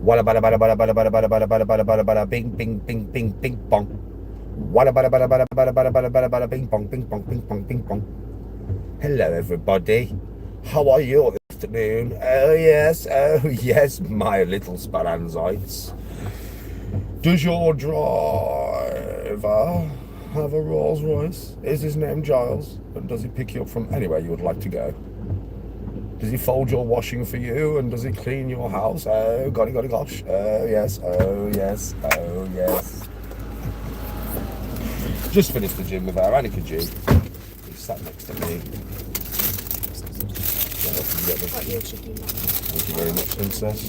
Walla bada bada bada bada bada bada bada bada bada bada bada bing bing bing bing bing bong. Walla bada bada bada bada bada bada bada bada bing bong bing bong bing bong bing bong. Hello everybody. How are you this afternoon? Oh yes, my little Speranzites. Does your driver have a Rolls Royce? Is his name Giles? And does he pick you up from anywhere you would like to go? Does he fold your washing for you? And does he clean your house? Oh, golly, golly, gosh. Oh, yes. Oh, yes. Oh, yes. Just finished the gym with our Annika G. He sat next to me. Got you a chicken. Thank you very much, Princess.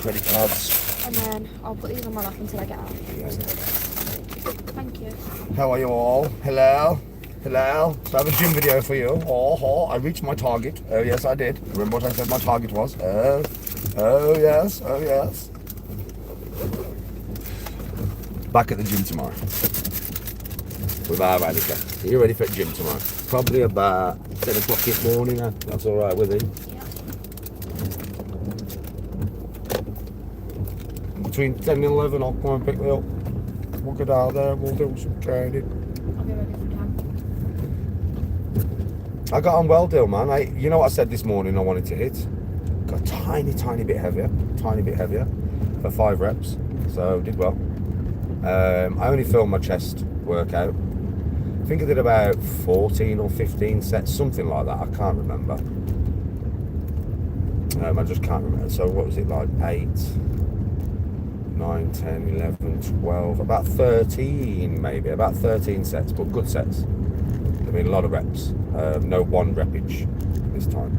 Credit cards. And then I'll put these on my lap until I get out. Yeah. Thank you. How are you all? Hello? Hello? So I have a gym video for you. Oh, I reached my target. Oh, yes, I did. Remember what I said my target was? Oh, yes. Oh, yes. Back at the gym tomorrow. With our Annika. Are you ready for the gym tomorrow? Probably about 10 o'clock in the morning. That's all right with you? Yeah. Between 10 and 11, I'll come and pick me up. We'll get out there and we'll do some training. I'll be ready for time. I got on well, Dill, man. You know what I said this morning I wanted to hit? Got a tiny bit heavier. For 5 reps. So, did well. I only filmed my chest workout. I think I did about 14 or 15 sets, something like that. I can't remember. I just can't remember. So what was it like? 8, 9, 10, 11, 12, about 13 maybe. About 13 sets, but good sets. I mean, a lot of reps. No one repage this time.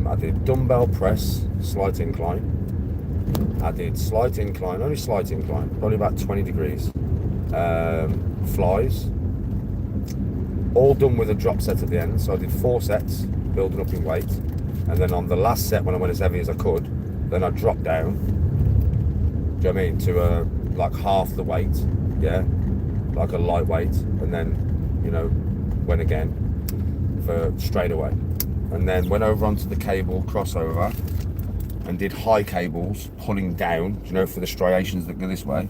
I did dumbbell press, slight incline. I did slight incline, only slight incline, probably about 20 degrees. Flies, all done with a drop set at the end. So I did 4 sets, building up in weight, and then on the last set, when I went as heavy as I could, then I dropped down. Do you know what I mean? To like half the weight, yeah, like a lightweight, and then went again for straight away, and then went over onto the cable crossover and did high cables pulling down, for the striations that go this way,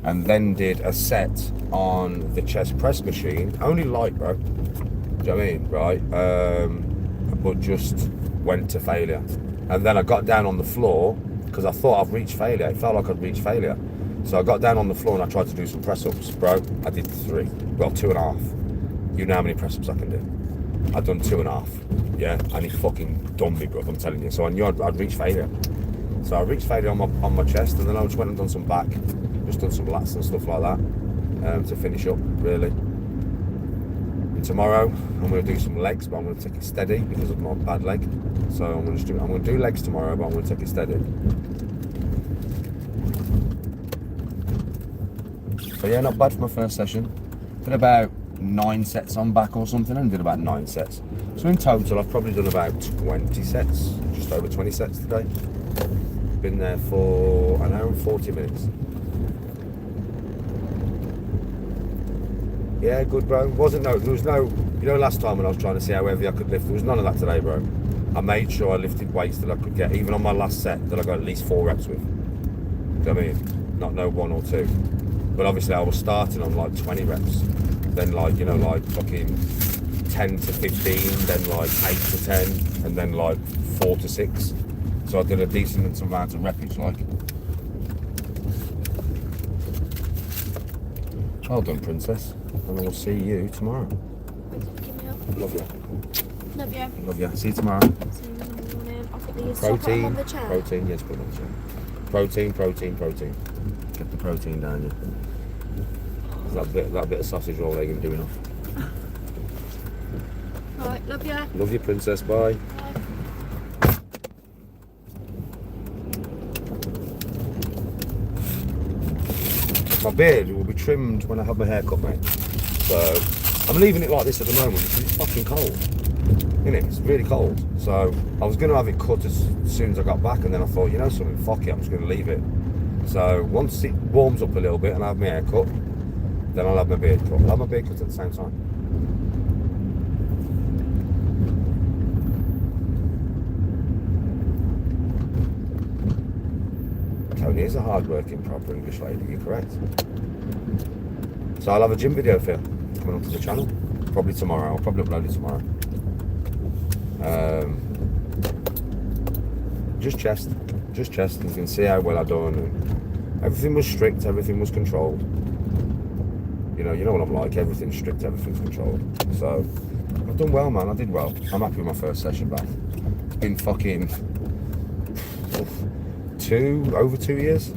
and then did a set on the chest press machine, only light, bro. Do you know what I mean? Right? But just went to failure, and then I got down on the floor because I thought I've reached failure. It felt like I'd reached failure, so I got down on the floor and I tried to do some press ups, bro. I did 3, well 2.5. You know how many press ups I can do. I'd done 2.5, yeah, and he fucking done me, bro. I'm telling you. So I knew I'd reached failure. So I reached failure on my chest, and then I just went and done some back, just done some lats and stuff like that, to finish up really. And tomorrow I'm going to do some legs, but I'm going to take it steady because of my bad leg. So I'm going to do legs tomorrow, but I'm going to take it steady. But yeah, not bad for my first session. Did about 9 sets on back or something, and did about 9 sets. So in total, I've probably done about 20 sets, just over 20 sets today. Been there for an hour and 40 minutes. Yeah, good, bro. There was no, last time when I was trying to see how heavy I could lift, there was none of that today, bro. I made sure I lifted weights that I could get, even on my last set, that I got at least 4 reps with. Do you know what I mean? Not no 1 or 2. But obviously I was starting on like 20 reps. Then like fucking 10 to 15, then like 8 to 10, and then like 4 to 6. So I did a decent amount of repage, like. Well done, Princess. And I will see you tomorrow. Thanks for picking me up. Love you. Love you. Love you. See you tomorrow. See you in the morning. I'll put these on the chair. Protein, yes, put it on the chair. Protein. Get the protein down, yeah. That bit of sausage roll there, you're doing off. Alright, love you. Love you, Princess. Bye. Bye. My beard will be trimmed when I have my hair cut, mate. So I'm leaving it like this at the moment because it's fucking cold. Isn't it? It's really cold. So I was going to have it cut as soon as I got back, and then I thought, something, fuck it, I'm just going to leave it. So once it warms up a little bit and I have my hair cut, then I'll have my beard cut. I'll have my beard cut at the same time. Tony is a hard-working, proper English lady. You're correct. So I'll have a gym video for you coming onto the channel. Probably tomorrow. I'll probably upload it tomorrow. Just chest. You can see how well I done. And everything was strict. Everything was controlled. You know what I'm like. Everything's strict. Everything's controlled. So I've done well, man. I did well. I'm happy with my first session back. It's been fucking over 2 years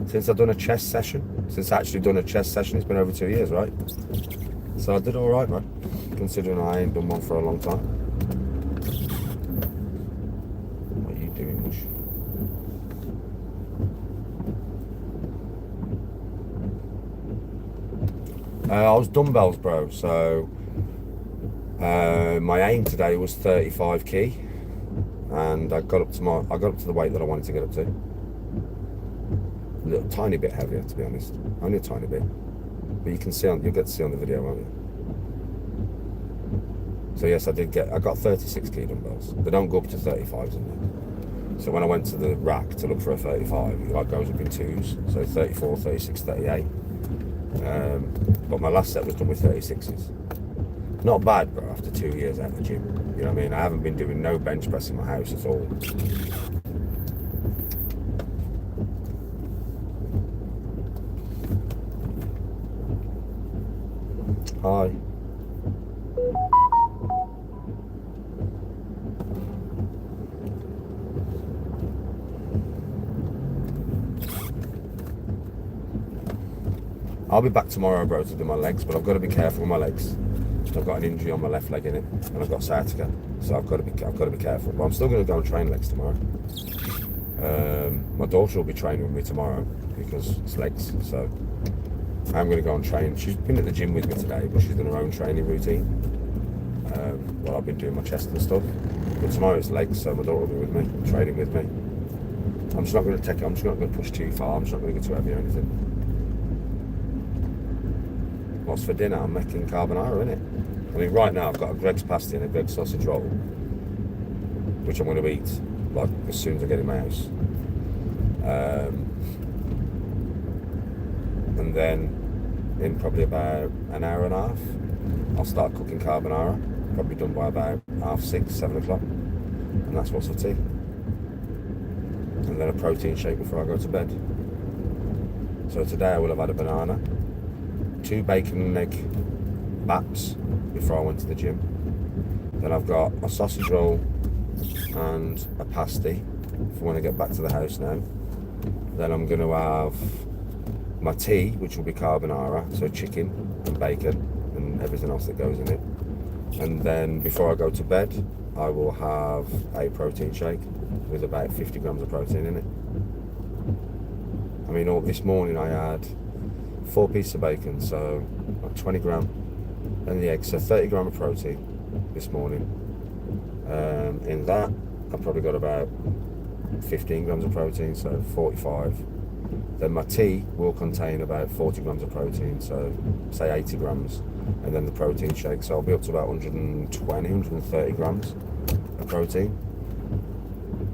since I've done a chest session. Since I actually done a chest session, it's been over 2 years, right? So I did all right, man. Considering I ain't done one for a long time. What are you doing, Mush? I was dumbbells, bro. So my aim today was 35 key, and I got up to the weight that I wanted to get up to. A little tiny bit heavier, to be honest. Only a tiny bit, but you'll get to see on the video, won't you? So yes, I got 36 key dumbbells. They don't go up to 35s in there. So when I went to the rack to look for a 35, it like goes up in twos. So 34, 36, 38. But my last set was done with 36s. Not bad, bro, after 2 years out of the gym. You know what I mean? I haven't been doing no bench press in my house at all. Hi. I'll be back tomorrow, bro, to do my legs, but I've got to be careful with my legs. I've got an injury on my left leg in it, and I've got sciatica, so I've got to be careful. But I'm still going to go and train legs tomorrow. My daughter will be training with me tomorrow because it's legs, so I'm going to go and train. She's been at the gym with me today, but she's done her own training routine. While I've been doing my chest and stuff. But tomorrow it's legs, so my daughter will be with me, training with me. I'm just not going to push too far. I'm just not going to get too heavy or anything. What's for dinner? I'm making carbonara, innit? I mean, right now I've got a Greg's pasty and a Greg's sausage roll, which I'm going to eat like as soon as I get in my house. And then in probably about an hour and a half, I'll start cooking carbonara. Probably done by about 6:30, 7 o'clock, and that's what's for tea. And then a protein shake before I go to bed. So today I will have had a banana, 2 bacon and egg baps before I went to the gym. Then I've got a sausage roll and a pasty for when I get back to the house now. Then I'm going to have my tea, which will be carbonara, so chicken and bacon and everything else that goes in it. And then before I go to bed, I will have a protein shake with about 50 grams of protein in it. I mean, this morning I had 4 pieces of bacon, so like 20 gram, and the eggs, so 30 gram of protein this morning. In that, I've probably got about 15 grams of protein, so 45. Then my tea will contain about 40 grams of protein, so say 80 grams, and then the protein shake, so I'll be up to about 130 grams of protein.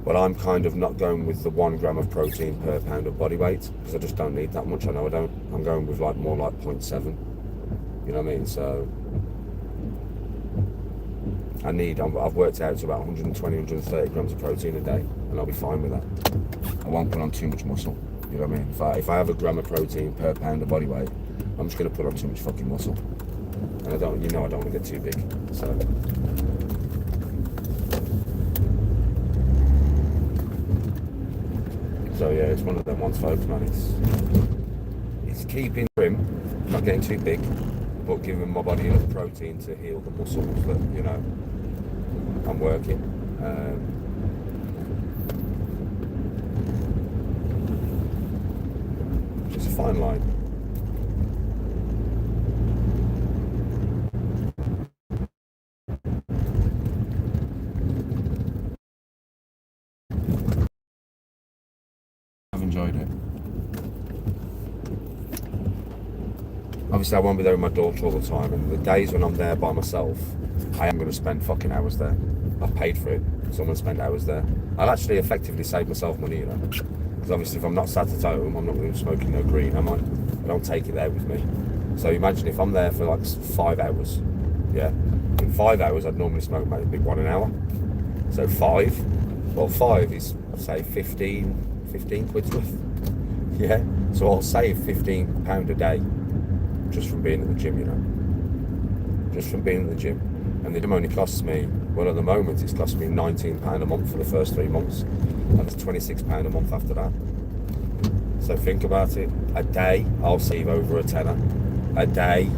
But I'm kind of not going with the 1 gram of protein per pound of body weight, because I just don't need that much. I know I don't. I'm going with more like 0.7. You know what I mean? So I've worked out to about 120, 130 grams of protein a day, and I'll be fine with that. I won't put on too much muscle. You know what I mean? If I have a gram of protein per pound of body weight, I'm just going to put on too much fucking muscle. And I don't want to get too big. So yeah, it's one of them ones, folks, man. It's keeping trim, not getting too big, but giving my body enough protein to heal the muscles that, you know, I'm working. It's a fine line. I've enjoyed it. Obviously I won't be there with my daughter all the time, and the days when I'm there by myself, I am going to spend fucking hours there. I've paid for it, so I'm going to spend hours there. I'll actually effectively save myself money, you know, Because obviously if I'm not sat at home, I'm not going to be smoking no green, am I? I don't take it there with me. So imagine if I'm there for like 5 hours, yeah? In 5 hours, I'd normally smoke maybe a big one an hour. So 5 is, I'd say 15 quid's worth. Yeah? So I'll save £15 a day just from being at the gym, you know? Just from being at the gym. And the gym only costs me, well, at the moment, it's cost me £19 a month for the first 3 months. And it's £26 a month after that. So think about it. A day, I'll save over a tenner. A day.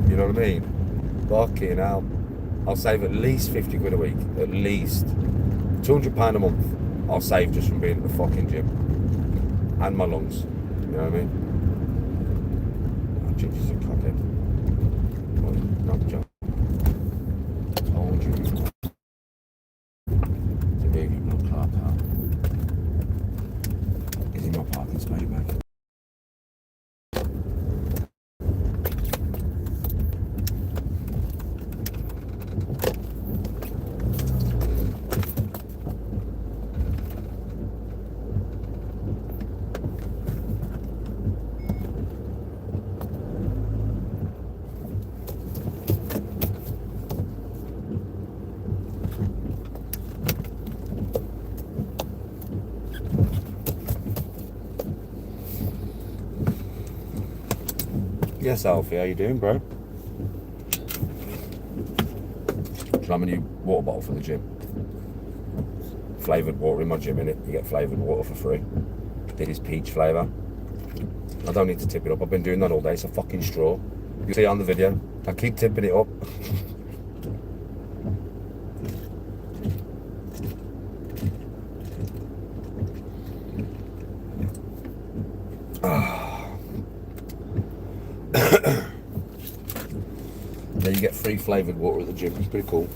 You know what I mean? Fucking hell. I'll save at least 50 quid a week. At least. £200 a month I'll save just from being at the fucking gym. And my lungs. You know what I mean? Oh, Ginger's a cockhead. Not a joke. Told you. It's a baby blood clot, pal. Is he not parking space back? Yes, Alfie, how you doing, bro? Should I have a new water bottle for the gym? Flavoured water in my gym, innit? You get flavoured water for free. This is peach flavour. I don't need to tip it up. I've been doing that all day. It's a fucking straw. You see it on the video. I keep tipping it up. Yeah, you get free flavoured water at the gym. It's pretty cool.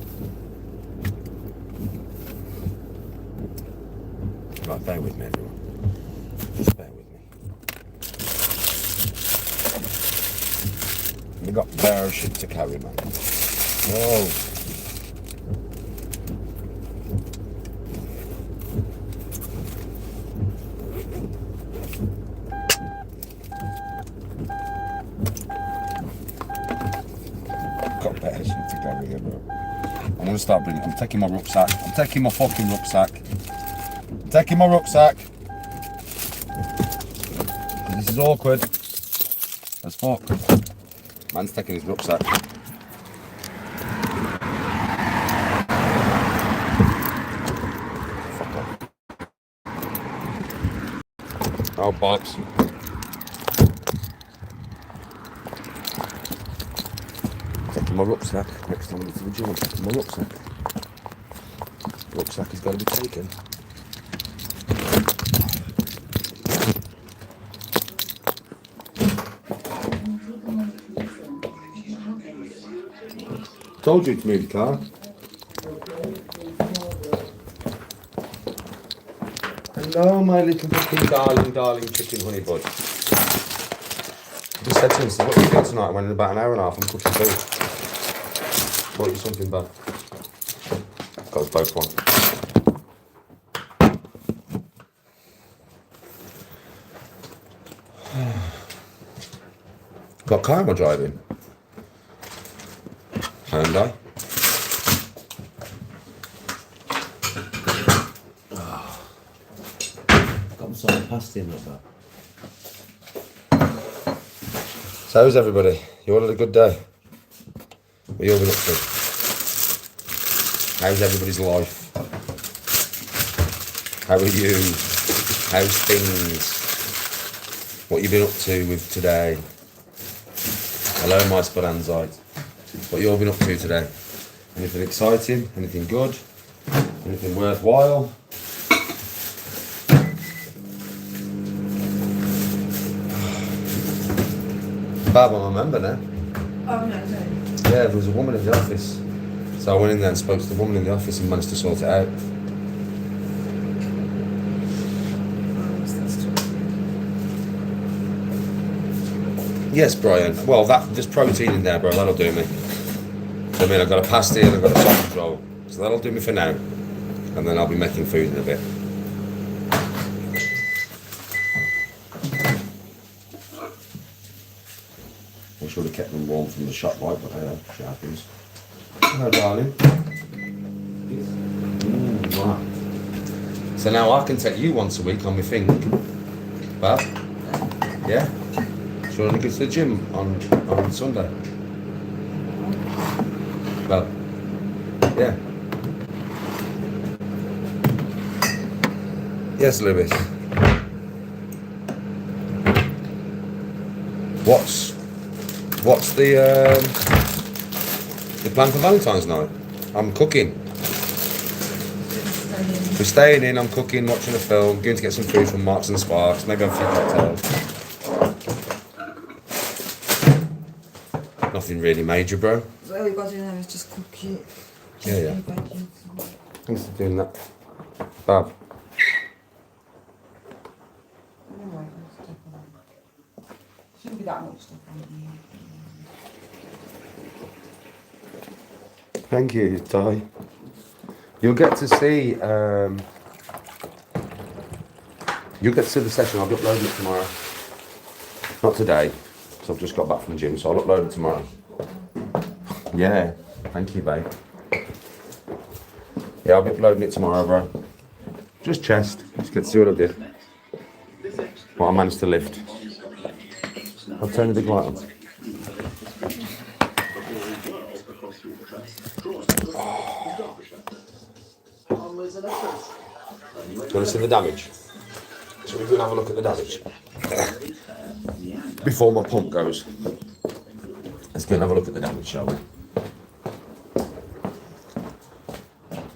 Right, bear with me, everyone. Just bear with me. We've got bare shit to carry, man. Oh. Got better shit to carry here, bro. I'm gonna start bringing. I'm taking my rucksack. I'm taking my fucking rucksack. I'm taking my rucksack. This is awkward as fuck. Man's taking his rucksack. Fuck off. Oh, bollocks. Taking my rucksack. Next time I get to the gym, I'm taking my rucksack. Rucksack has got to be taken. Told you to move the car. Hello, my little fucking darling chicken honey bud. I just said to him, so what are you doing tonight? I went in about an hour and a half, I'm cooking food. Bought you something bad. Got us both one. What car am I driving? Hyundai. Got myself a pasty in like that. So how's everybody? You all had a good day? What you all been up to? How's everybody's life? How are you? How's things? What you been up to with today? Hello, my Speranzite. What you all been up to today? Anything exciting? Anything good? Anything worthwhile? Bab, I'm a member now. Oh, no. Yeah, there was a woman in the office. So I went in there and spoke to the woman in the office and managed to sort it out. Yes, Brian. Well, there's protein in there, bro. That'll do me. So, I mean, I've got a pasty and I've got a sausage roll. So that'll do me for now. And then I'll be making food in a bit. should have kept them warm from the shop light, but shit happens. Hello, darling. Wow. So now I can take you once a week on my thing. But, yeah. So you want to go to the gym on Sunday? Well, yeah. Yes, Lewis. What's the plan for Valentine's night? I'm cooking. We're staying in, I'm cooking, watching a film, going to get some food from Marks and Sparks, maybe have a few cocktails. Nothing really major, bro. So all you got to do now is just cook it. Yeah. Thanks for doing that. Bab. Shouldn't be that much stuff on it. Thank you, Ty. You'll get to see the session. I'll be uploading it tomorrow. Not today, because I've just got back from the gym, so I'll upload it tomorrow. Yeah, thank you, babe. Yeah, I'll be uploading it tomorrow, bro. Just chest. Just get to see what I did. What I managed to lift. I'll turn the big light on. Want to see the damage? So we can have a look at the damage before my pump goes. Let's go and have a look at the damage, shall we?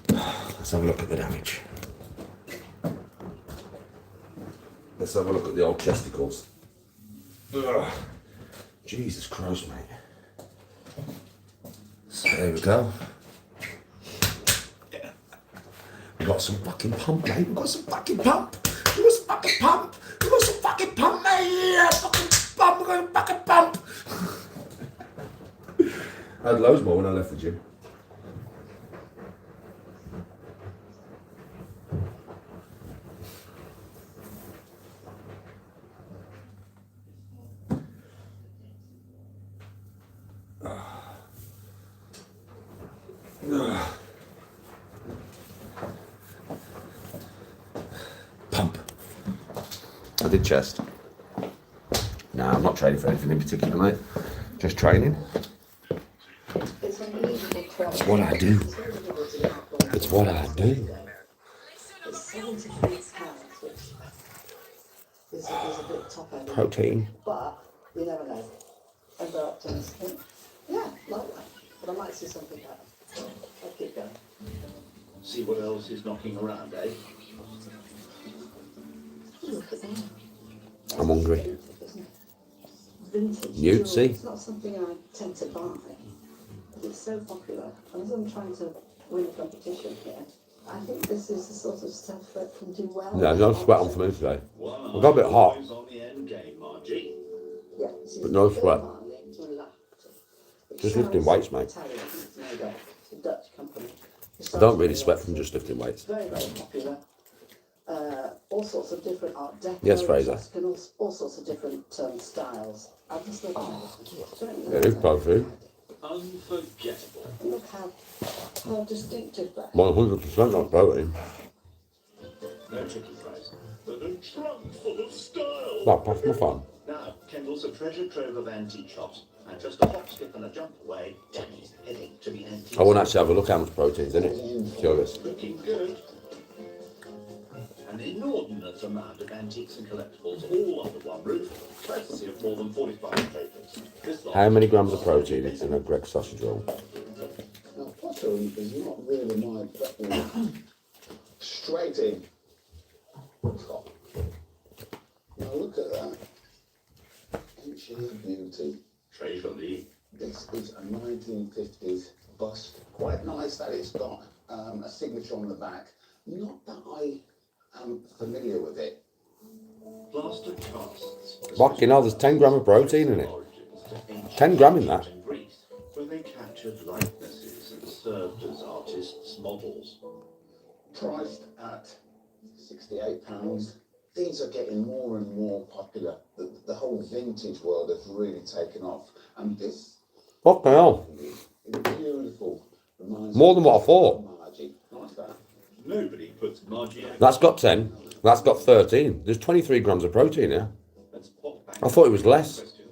Let's have a look at the damage. Let's have a look at the old chesticles. Ugh. Jesus Christ, mate. So there we go. We got some fucking pump, mate. We got some fucking pump. We got some fucking pump. We got some fucking pump, mate. Yeah, fucking pump. We got some fucking pump. I had loads more when I left the gym. Pump. I did chest. No, I'm not training for anything in particular, mate. Just training. It's what I do. It's what I do. Protein. But you never know. And they're optimistic. Yeah, like that. But I might see something better. I'll keep going. See what else is knocking around, eh? Look at that. I'm hungry. Vintage You jewelry. see? It's not something I tend to buy. But it's so popular. And as I'm trying to win a competition here, I think this is the sort of stuff that can do well. No, no sweat on for me today. Wow, I got a bit hot. always on the end game, Margie. Yeah, this is But no sweat. It Just lifting sounds weights, mate. Italian, it's made up. It's a Dutch company. I don't really sweat from just lifting weights. Very, very popular. All sorts of different art deco. Yes, Fraser. All sorts of different styles. I just look at it. Yeah, it's perfect. Unforgettable. Look how distinctive that is. 100% not protein. No chicken fries, but a trunk full of style. That pass my phone. Now, Kendall's a treasure trove of antique shops, and just a hop, skip, and a jump away, Danny's heading to the antique. I want to actually have a look how much protein's in it. Curious. Looking good. An inordinate amount of antiques and collectibles all under one roof, courtesy of more than 45 traders. How many grams of protein is in a Greggs sausage roll? Now, butter is not really my straight in. Top. Now look at that. Ancient beauty. Treasury. This is a 1950s bust. Quite nice that it's got a signature on the back. Not that I am familiar with it. Plaster casts. Fucking hell, there's 10 gram of protein in it. 10 gram in that. Greece, where they captured likenesses and served as artists' models. Priced at £68. these are getting more and more popular. The whole vintage world has really taken off. And this What the hell? is beautiful. Reminds More me than what I of thought. Margie. Like that. Nobody puts Margie out. That's got 10. That's got 13. There's 23 grams of protein here. Let's pop back I thought it was to the less. question.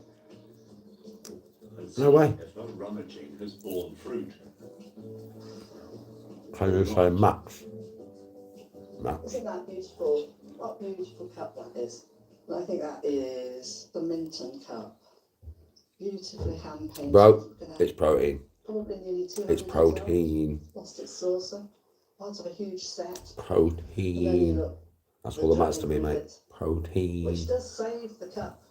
And No see way. if her rummaging has borne fruit. Can you say max? Max. Isn't that beautiful? What a beautiful cup that is. And I think that is the Minton cup. Beautifully hand painted. Bro, Look at that. it's protein. Probably nearly 200 It's years protein. old. Lost its saucer. Part of a huge set. And then you Protein. look, That's the all that matters to jewellery me, with mate. it, Protein. which does save the cup.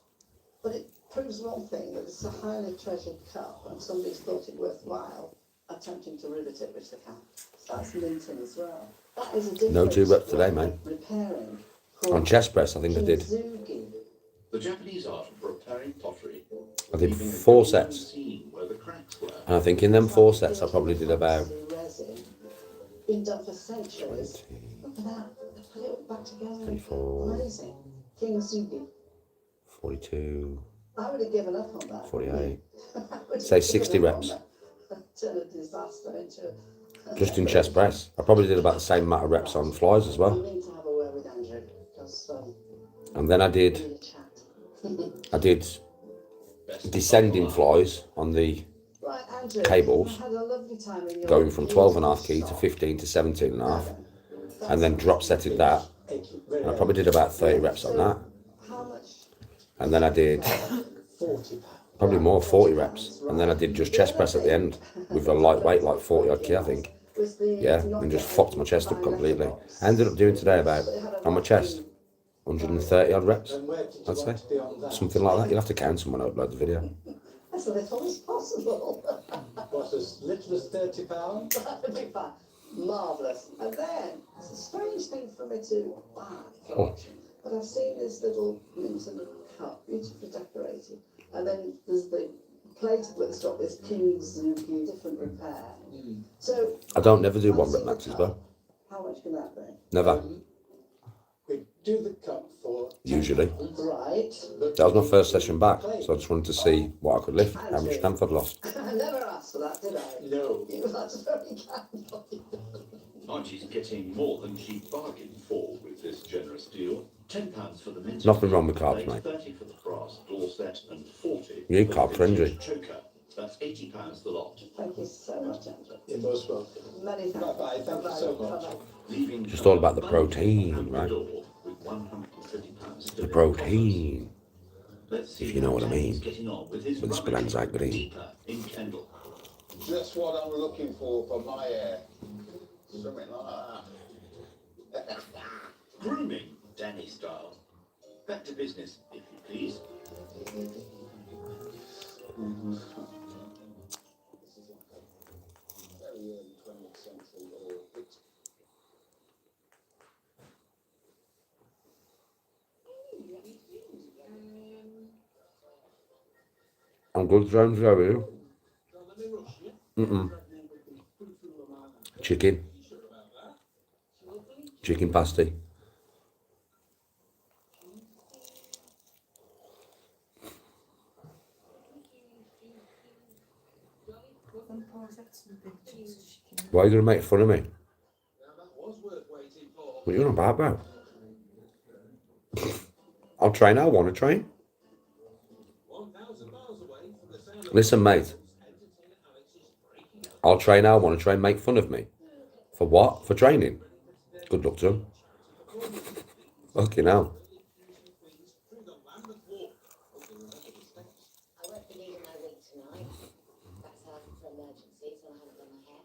But it proves one thing, that it's a highly treasured cup and somebody's thought it worthwhile attempting to rivet it, which they can. So that's Minton as well. That is a different No 2 reps today, way mate. of repairing. On chest press, I think I did. Kintsugi. The Japanese art of repairing pottery. I did leaving a 4 golden sets. seam where the cracks were. And I think in them 4 sets, I probably did about Resin. Been done for centuries. Look at that. They put it all back together. 24, Amazing. Kintsugi. 42, I would have given up on that. 48. I would have Say given 60 up on reps. that. Turn a disaster into. Just in chest press. I probably did about the same amount of reps on flies as We well. need to have a word with Andrew because And then I we did need a chat. I did descending flies on the Right, Andrew. cables, I had a lovely time in your going from 12.5 key beautiful to shop. 15 to 17.5, and then drop setted that. And I probably did about 30 reps on that. How much? And then I did probably more, 40 reps. And then I did just chest press at the end with a lightweight, like 40 odd key, I think. Was the Yeah, and just fucked my chest up completely. I ended up doing today about, on my chest, 130 odd reps, I'd say. Something like that. You'll have to count them when I upload the video. As little as possible. What, as little as £30? That would be fun. Marvellous. And then, it's a strange thing for me to buy, Oh. but I've seen this little Minton cup, beautifully decorated. And then there's the plate with the top, this Kintsugi, different repair. So, I don't never do 1 I've rep seen the maxes cup. though. How much can that be? Never. We do the cup for Usually. Right. That was my first session back, so I just wanted to see what I could lift, how much strength I'd lost. I never asked for that, did I? No. That's very kind of you. Margie's getting more than she bargained for with this generous deal. £10 for the Minton. Nothing wrong with carbs, mate. 30 for the brass door set and 40 You eat for carb the friendly. vintage choker. That's £80 the lot. Thank you so much, Andrew. You're most welcome. Many thanks. Bye-bye, thank you so much. Bye-bye. Leaving Just all about the protein, and right? door with £150 The protein. Let's see If you know how what I Danny's mean. getting on with his With the rummaging Speranza green. deeper in Kendal. Just what I'm looking for my hair. Something like that. Grooming, Danny style. Back to business, if you please. Very early 20th century or it's I'm good, James, how are you? Chicken. Chicken pasty. Why are you going to make fun of me? What are you on about, bro? I'll train, I want to train. Listen, mate. I'll train, I want to train, make fun of me. For what? For training? Good luck to him. Fucking hell. I won't be needing my wig tonight. That's for emergencies when I haven't done my hair.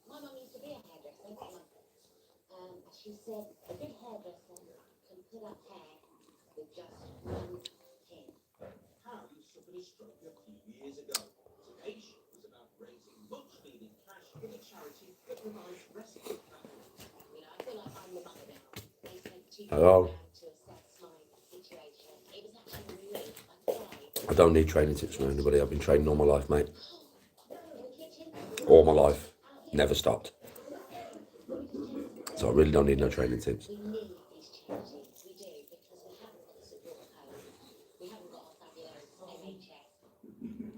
My mum used to be a hairdresser, but she said a good hairdresser can put up hair with just one pin. Harry suffered a stroke a few years ago. Today she was about raising much needed cash for the charity that provides rescue families. You know, I feel like I'm the mother now. They sent two Hello. people to assess my situation. It was actually really, I cried. I don't need training tips from anybody. I've been training all my life, mate. In the kitchen, All my life. Never stopped. So I really don't need no training tips. We need these charities, we do, because we haven't got the support code, we haven't got our fabulous NHS.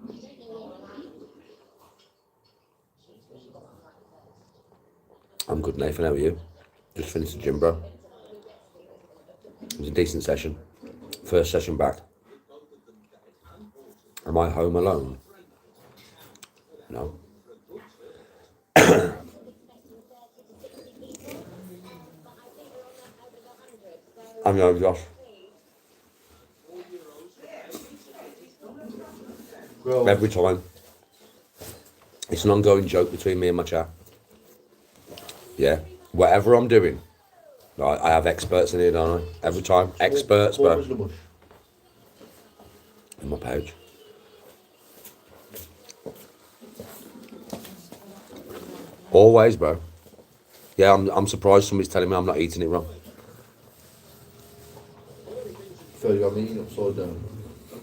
I don't know where I'm at. You've got one right first. I'm good, Nathan. How are you? Just finished the gym, bro. It was a decent session. First session back. Am I home alone? No. I know, Josh. Every time. It's an ongoing joke between me and my chat. Yeah. Whatever I'm doing, I have experts in here, don't I? Every time. Experts, What bro. was the bush? In my page. Always, bro. Yeah, I'm surprised somebody's telling me I'm not eating it wrong. Feel you're eating upside down.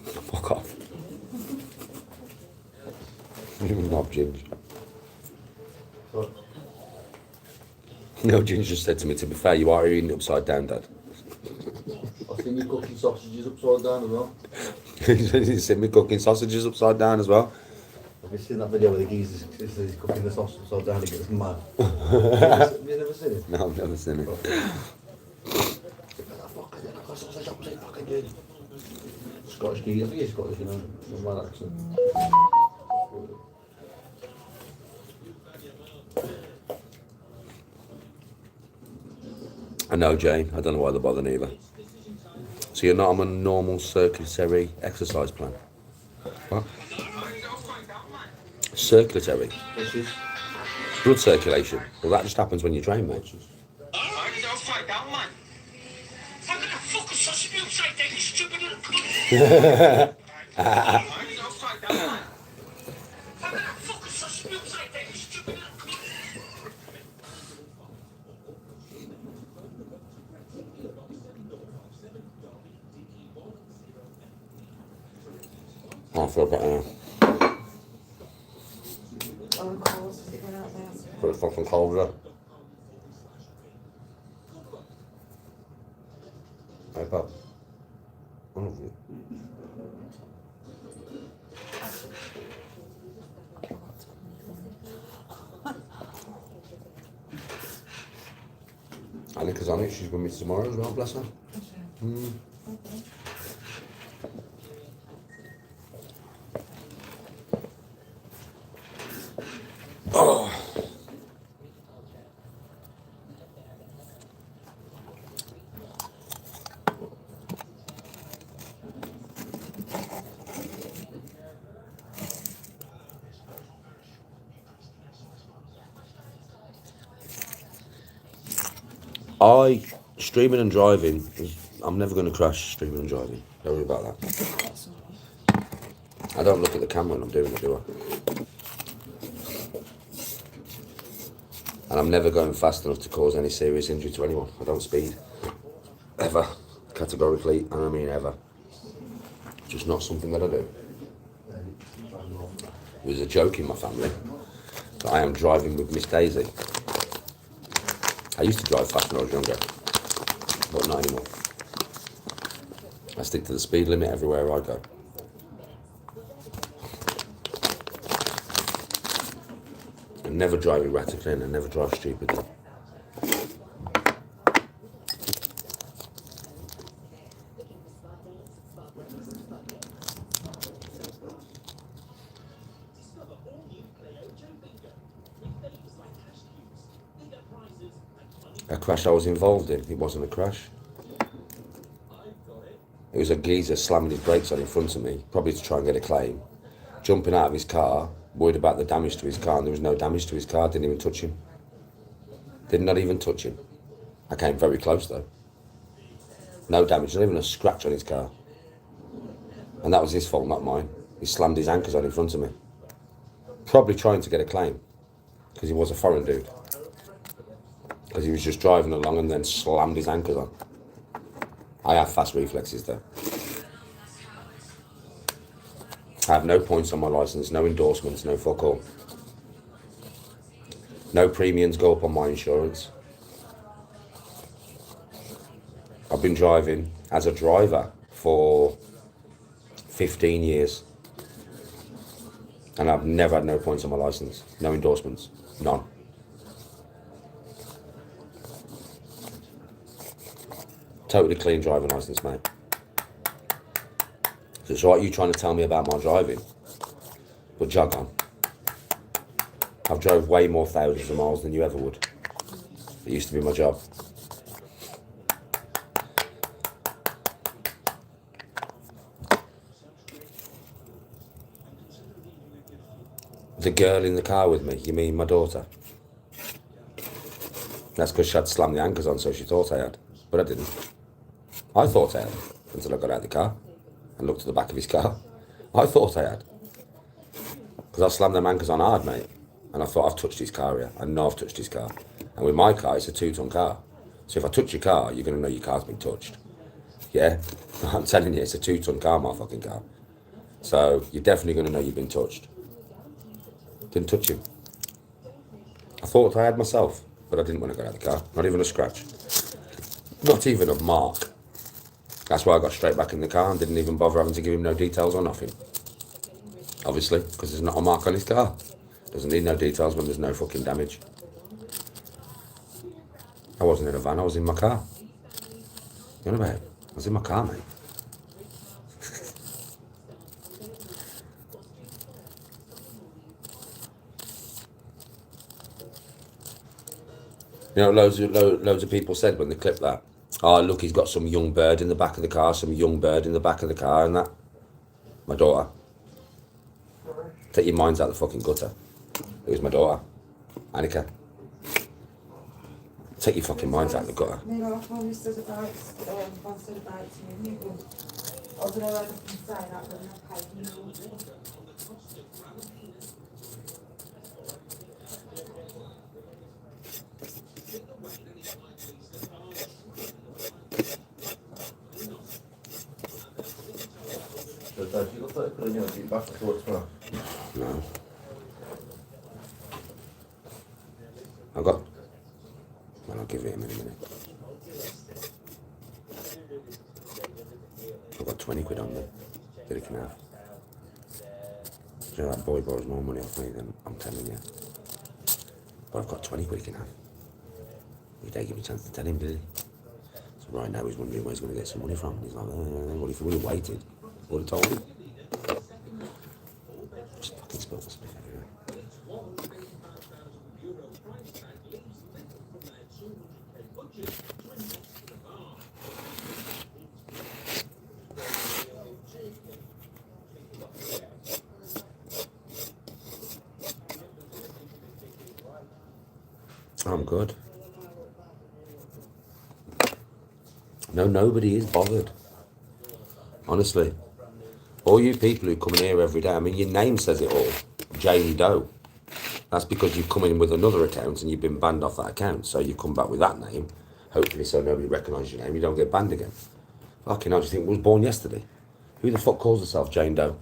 Fuck off. Not Ginge. So, No, Ginge just said to me, to be fair, you are eating it upside down, Dad. I think you're cooking sausages upside down as well. He said me cooking sausages upside down as well. Have you seen that video where the geezer is cooking the sausage upside down and gets mad? Have you never seen it? No, I've never seen it. Scottish geezer, I think he's Scottish, you know, with my accent. I know, Jane. I don't know why they're bothering either. So you're not on a normal circulatory exercise plan? What? Circulatory? What's this? Blood circulation. Well, that just happens when you train, mate. I feel better now. But it's fucking cold, isn't it? Hey, Pop. I love you. Annika's on it. She's with me tomorrow as well, bless her. Oh. Streaming and driving, I'm never going to crash streaming and driving. Don't worry about that. I don't look at the camera when I'm doing it, do I? And I'm never going fast enough to cause any serious injury to anyone. I don't speed. Ever. Categorically, and I mean ever. Just not something that I do. It was a joke in my family that I am driving with Miss Daisy. I used to drive fast when I was younger, but not anymore. I stick to the speed limit everywhere I go. I never drive erratically and I never drive stupidly. A crash I was involved in, it wasn't a crash. It was a geezer slamming his brakes on in front of me, probably to try and get a claim. Jumping out of his car, worried about the damage to his car, and there was no damage to his car, didn't even touch him. Did not even touch him. I came very close though. No damage, not even a scratch on his car. And that was his fault, not mine. He slammed his anchors on in front of me. Probably trying to get a claim, because he was a foreign dude. Because he was just driving along and then slammed his anchors on. I have fast reflexes though. I have no points on my licence, no endorsements, no fuck all. No premiums go up on my insurance. I've been driving as a driver for 15 years. And I've never had no points on my licence. No endorsements. None. Totally clean driving licence, mate. So it's right you trying to tell me about my driving. But jog on. I've drove way more thousands of miles than you ever would. It used to be my job. The girl in the car with me, you mean my daughter? That's because she had slammed the anchors on, so she thought I had. But I didn't. I thought I had, until I got out of the car and looked at the back of his car. I thought I had. Because I slammed them anchors on hard, mate. And I thought, I've touched his car here. I know I've touched his car. And with my car, it's a 2-ton car. So if I touch your car, you're going to know your car's been touched. Yeah? I'm telling you, it's a 2-ton car, my fucking car. So you're definitely going to know you've been touched. Didn't touch him. I thought I had myself, but I didn't when I got out of the car. Not even a scratch. Not even a mark. That's why I got straight back in the car and didn't even bother having to give him no details or nothing. Obviously, because there's not a mark on his car. Doesn't need no details when there's no fucking damage. I wasn't in a van, I was in my car. You know about it? I was in my car, mate. You know, loads of people said when they clipped that, oh, look, he's got some young bird in the back of the car, some young bird in the back of the car and that. My daughter. Take your minds out of the fucking gutter. It was my daughter, Annika. Take your fucking minds out of the gutter. No. I got. Well, I'll give it him in a minute. I've got 20 quid on me that he can have. You know, that boy borrows more money off me than I'm telling you. But I've got 20 quid he can have. He didn't give me a chance to tell him, did he? So right now he's wondering where he's going to get some money from. He's like, well, if he would have waited, I would have told him. Just fucking spilt the stuff everywhere. I'm good. No, nobody is bothered. Honestly. All you people who come in here every day, I mean, your name says it all. Jane Doe. That's because you've come in with another account and you've been banned off that account. So you come back with that name, hopefully so nobody recognises your name, you don't get banned again. Fucking hell, do you think I was born yesterday? Who the fuck calls herself Jane Doe?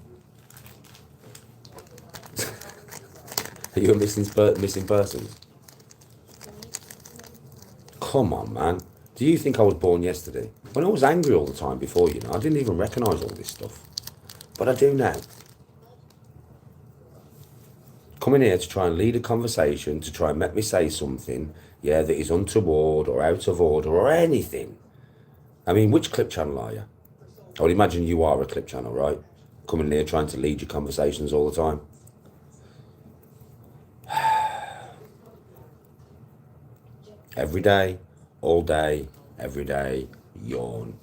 Are you a missing person? Come on, man. Do you think I was born yesterday? When I was angry all the time before, you know, I didn't even recognise all this stuff. But I do now. Coming here to try and lead a conversation, to try and make me say something, yeah, that is untoward or out of order or anything. I mean, which clip channel are you? I would imagine you are a clip channel, right? Coming here trying to lead your conversations all the time. Every day, all day, every day, yawn.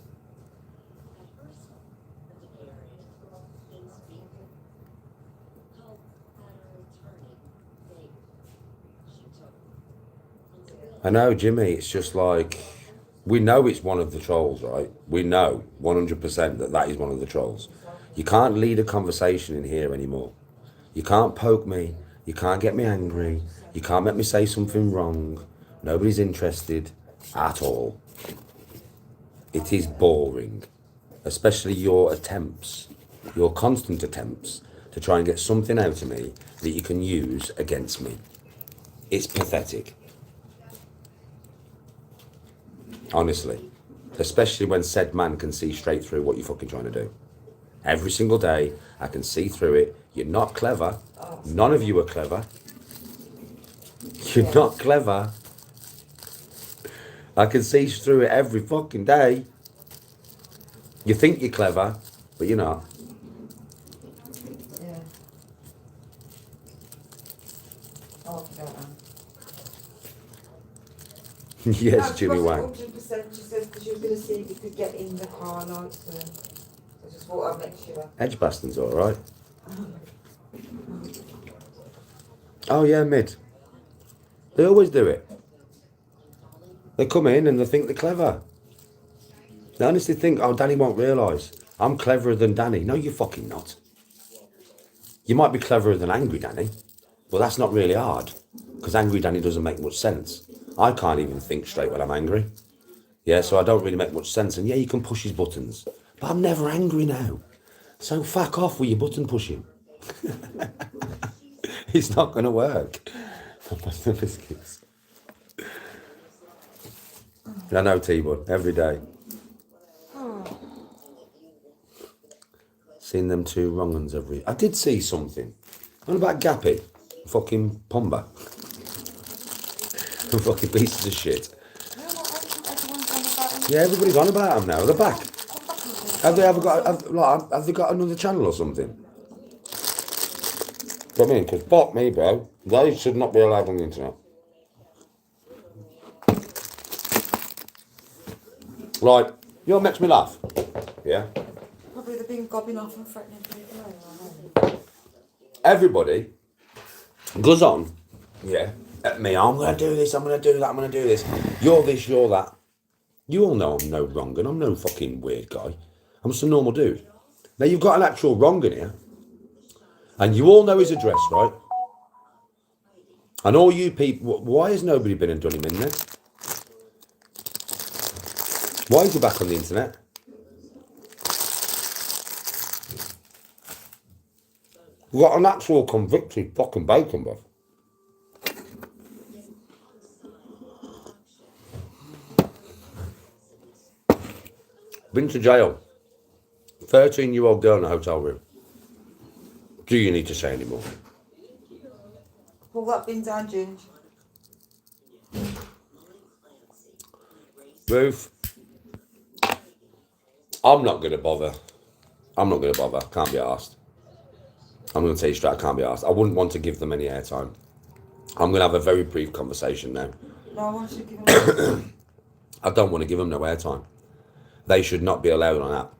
I know, Jimmy, it's just like, we know it's one of the trolls, right? We know 100% that that is one of the trolls. You can't lead a conversation in here anymore. You can't poke me. You can't get me angry. You can't make me say something wrong. Nobody's interested at all. It is boring, especially your attempts, your constant attempts to try and get something out of me that you can use against me. It's pathetic. Honestly. Especially when said man can see straight through what you're fucking trying to do. Every single day, I can see through it. You're not clever. None of you are clever. You're not clever. I can see through it every fucking day. You think you're clever, but you're not. Yeah. Oh, I don't know. Yes, No, Jimmy she Wang. wasn't 100%. She said because she was going to see if you could get in the car lights. So I just thought I'd make sure. Edge Baston's all right. Oh yeah, mid. They always do it. They come in and they think they're clever. They honestly think, oh, Danny won't realise. I'm cleverer than Danny. No, you're fucking not. You might be cleverer than Angry Danny, but that's not really hard, because Angry Danny doesn't make much sense. I can't even think straight when I'm angry. Yeah, so I don't really make much sense. And yeah, you can push his buttons, but I'm never angry now. So fuck off with your button pushing. It's not going to work. Biscuits. I know, T-Bud, every day. Seen them two wrong uns every... I did see something. What about Gappy? Fucking Pumba. Fucking pieces of shit. Yeah, everybody's on about them now. They're back. Have they ever got... Have they got another channel or something? I mean, because fuck me, bro. They should not be allowed on the internet. Right, you know what makes me laugh? Yeah? Probably they've been gobbing off and threatening people. Everybody goes on, yeah, at me. I'm going to do this, I'm going to do that, I'm going to do this. You're this, you're that. You all know I'm no wrong, and I'm no fucking weird guy. I'm just a normal dude. Now, you've got an actual wrong in here, and you all know his address, right? And all you people, why has nobody been and done him in there? Why is he back on the internet? We've got an actual convicted fucking bacon, bruv. Been to jail. 13-year-old girl in a hotel room. Do you need to say any more? Pull that bin down, Ginge. Ruth, I'm not going to bother. I'm not going to bother. Can't be asked. I'm going to tell you straight, I can't be asked. I wouldn't want to give them any airtime. I'm going to have a very brief conversation now. No, I want you to give them. I don't want to give them no airtime. They should not be allowed on that.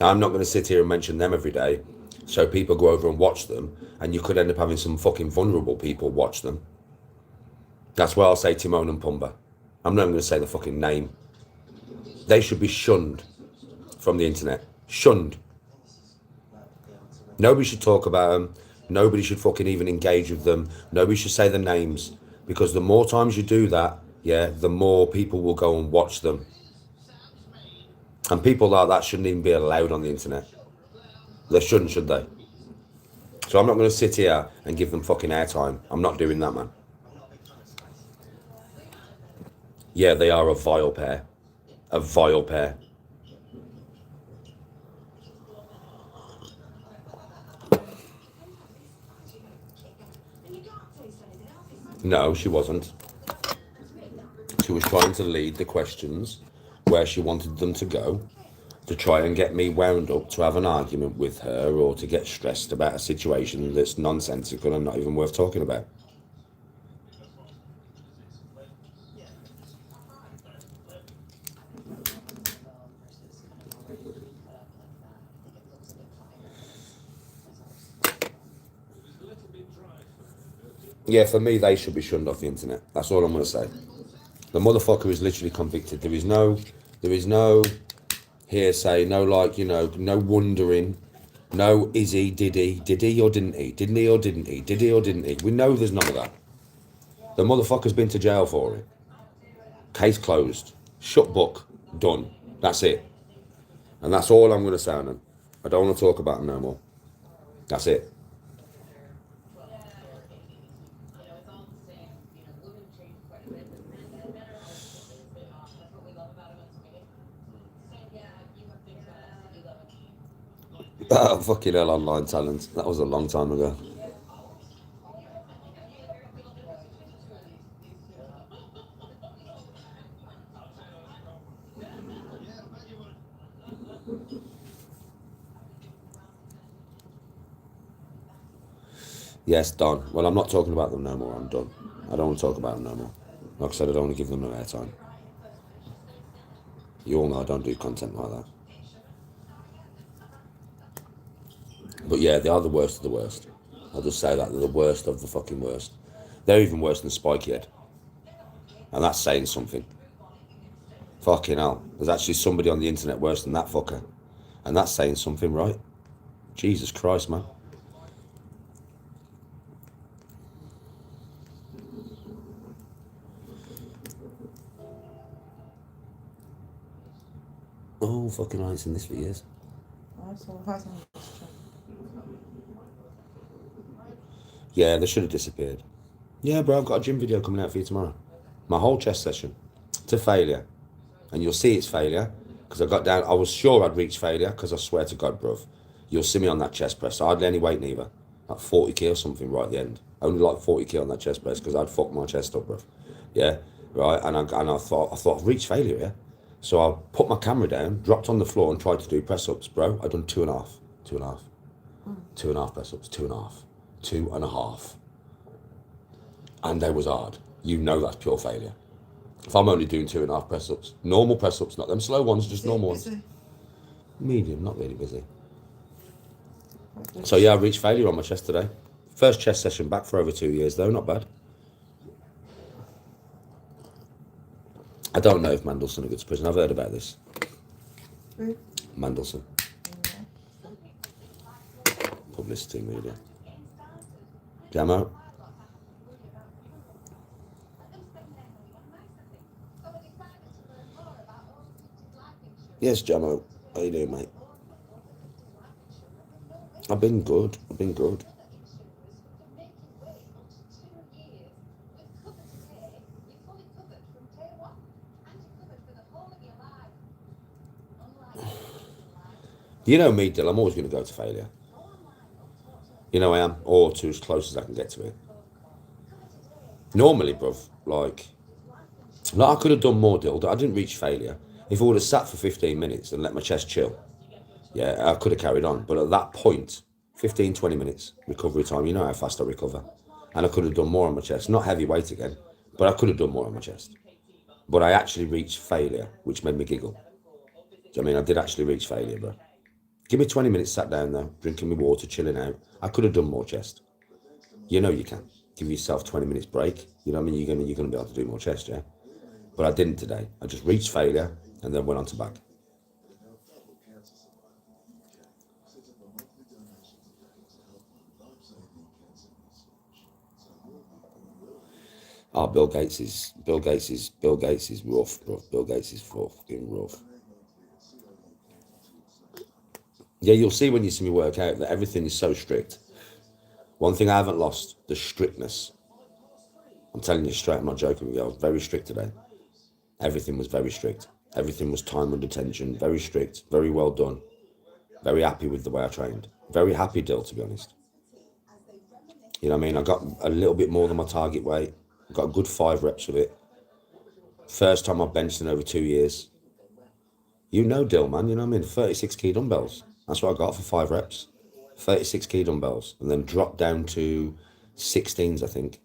I'm not going to sit here and mention them every day, so people go over and watch them, and you could end up having some fucking vulnerable people watch them. That's why I'll say Timon and Pumbaa. I'm not going to say the fucking name. They should be shunned from the internet. Shunned. Nobody should talk about them. Nobody should fucking even engage with them. Nobody should say their names. Because the more times you do that, yeah, the more people will go and watch them. And people like that shouldn't even be allowed on the internet. They shouldn't, should they? So I'm not going to sit here and give them fucking airtime. I'm not doing that, man. Yeah, they are a vile pair. A vile pair. No, she wasn't. She was trying to lead the questions where she wanted them to go, to try and get me wound up to have an argument with her or to get stressed about a situation that's nonsensical and not even worth talking about. Yeah, for me, they should be shunned off the internet. That's all I'm going to say. The motherfucker is literally convicted. There is no hearsay, no like, you know, no wondering, no is he, did he or didn't he, didn't he or didn't he, did he or didn't he. We know there's none of that. The motherfucker's been to jail for it. Case closed. Shut book. Done. That's it. And that's all I'm going to say on him. I don't want to talk about him no more. That's it. Oh, fucking hell, online talent. That was a long time ago. Yes, done. Well, I'm not talking about them no more. I'm done. I don't want to talk about them no more. Like I said, I don't want to give them no airtime. You all know I don't do content like that. But yeah, they are the worst of the worst. I'll just say that. They're the worst of the fucking worst. They're even worse than Spikehead. And that's saying something. Fucking hell. There's actually somebody on the internet worse than that fucker. And that's saying something, right? Jesus Christ, man. Oh, fucking hell, it's in this for years. Yeah, they should have disappeared. Yeah, bro, I've got a gym video coming out for you tomorrow. My whole chest session. To failure. And you'll see it's failure. Because I got down, I was sure I'd reach failure, because I swear to God, bruv. You'll see me on that chest press. Hardly any weight neither. Like 40k or something right at the end. Only like 40k on that chest press, because I'd fucked my chest up, bruv. Yeah, right? And I thought I've reached failure, yeah? So I put my camera down, dropped on the floor and tried to do press-ups, bro. I'd done 2.5. 2.5. 2.5 press-ups. 2.5. 2.5. And they was hard. You know that's pure failure. If I'm only doing 2.5 press-ups, normal press-ups, not them slow ones, just normal ones. Medium, not really busy. So yeah, I reached failure on my chest today. First chest session back for over 2 years though, not bad. I don't know if Mandelson goes to prison. I've heard about this. Mandelson. Publicity media. Jamo. Yes, Jamo. How you doing, mate? I've been good. I've been good. You know me, Dill, I'm always going to go to failure. You know I am, or to as close as I can get to it. Normally, bruv, like I could have done more, Dill. I didn't reach failure. If I would have sat for 15 minutes and let my chest chill, yeah, I could have carried on. But at that point, 15, 20 minutes recovery time, you know how fast I recover. And I could have done more on my chest. Not heavy weight again, but I could have done more on my chest. But I actually reached failure, which made me giggle. Do you know what I mean? I did actually reach failure, bro. Give me 20 minutes sat down though, drinking my water, chilling out. I could have done more chest. You know you can. Give yourself 20 minutes break. You know what I mean? You're gonna be able to do more chest, yeah? But I didn't today. I just reached failure and then went on to back. Oh, Bill Gates is rough, bro. Bill Gates is fucking rough. Yeah, you'll see when you see me work out that everything is so strict. One thing I haven't lost, the strictness. I'm telling you straight, I'm not joking with you. I was very strict today. Everything was very strict. Everything was time under tension, very strict, very well done. Very happy with the way I trained. Very happy, Dill, to be honest. You know what I mean? I got a little bit more than my target weight. Got a good 5 reps with it. First time I've benched in over 2 years. You know, Dill, man, you know what I mean? 36 key dumbbells. That's what I got for 5 reps. 36 key dumbbells. And then dropped down to 16s, I think.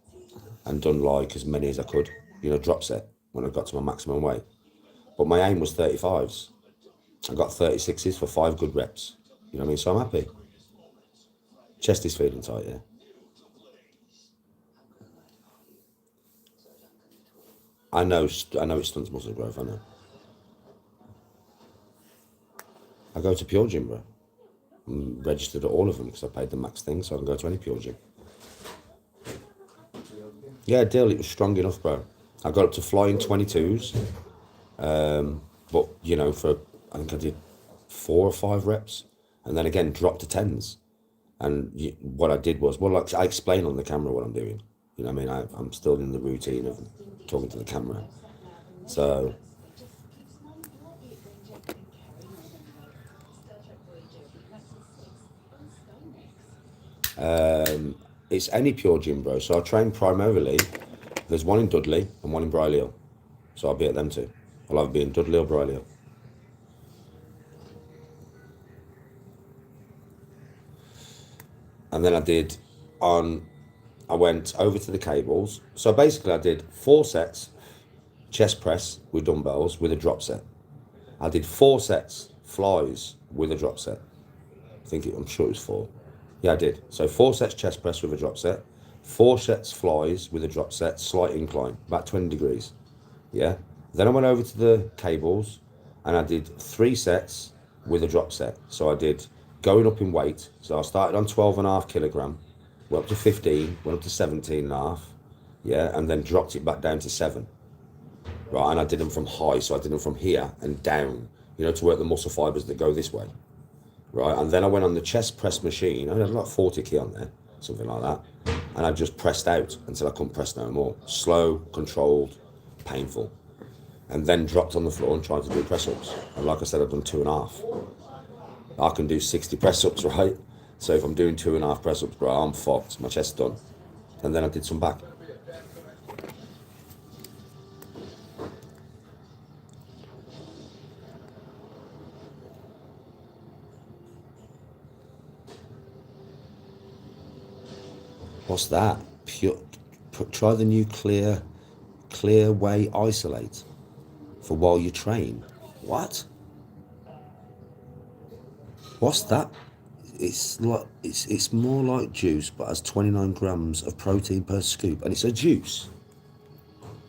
And done like as many as I could. You know, drop set when I got to my maximum weight. But my aim was 35s. I got 36s for 5 good reps. You know what I mean? So I'm happy. Chest is feeling tight, yeah. I know it stunts muscle growth, I know. I go to Pure Gym, bro. I'm registered at all of them because I paid the max thing, so I can go to any Pure Gym. Yeah, Dill, it was strong enough, bro. I got up to flying 22s. But, you know, I think I did 4 or 5 reps. And then again, dropped to 10s. And what I did was, well, like I explain on the camera what I'm doing. You know what I mean? I'm still in the routine of talking to the camera. So, It's any pure gym, bro. So I train primarily, there's one in Dudley and one in Brierley Hill. So I'll be at them two. I'll either be in Dudley or Brierley Hill. And then I went over to the cables. So basically I did 4 sets, chest press with dumbbells with a drop set. I did 4 sets, flies with a drop set. I'm sure it was 4. Yeah, I did. So 4 sets chest press with a drop set, 4 sets flies with a drop set, slight incline, about 20 degrees. Yeah. Then I went over to the cables and I did 3 sets with a drop set. So I did going up in weight. So I started on 12.5 kilogram, went up to 15, went up to 17.5. Yeah. And then dropped it back down to 7. Right. And I did them from high. So I did them from here and down, to work the muscle fibers that go this way. Right, and then I went on the chest press machine. I had like 40 key on there, something like that. And I just pressed out until I couldn't press no more. Slow, controlled, painful. And then dropped on the floor and tried to do press-ups. And like I said, I've done 2.5. I can do 60 press-ups, right? So if I'm doing 2.5 press-ups, bro, I'm fucked. My chest's done. And then I did some back. What's that? Try the new clear way isolate for while you train. What? What's that? It's like it's more like juice, but has 29 grams of protein per scoop, and it's a juice.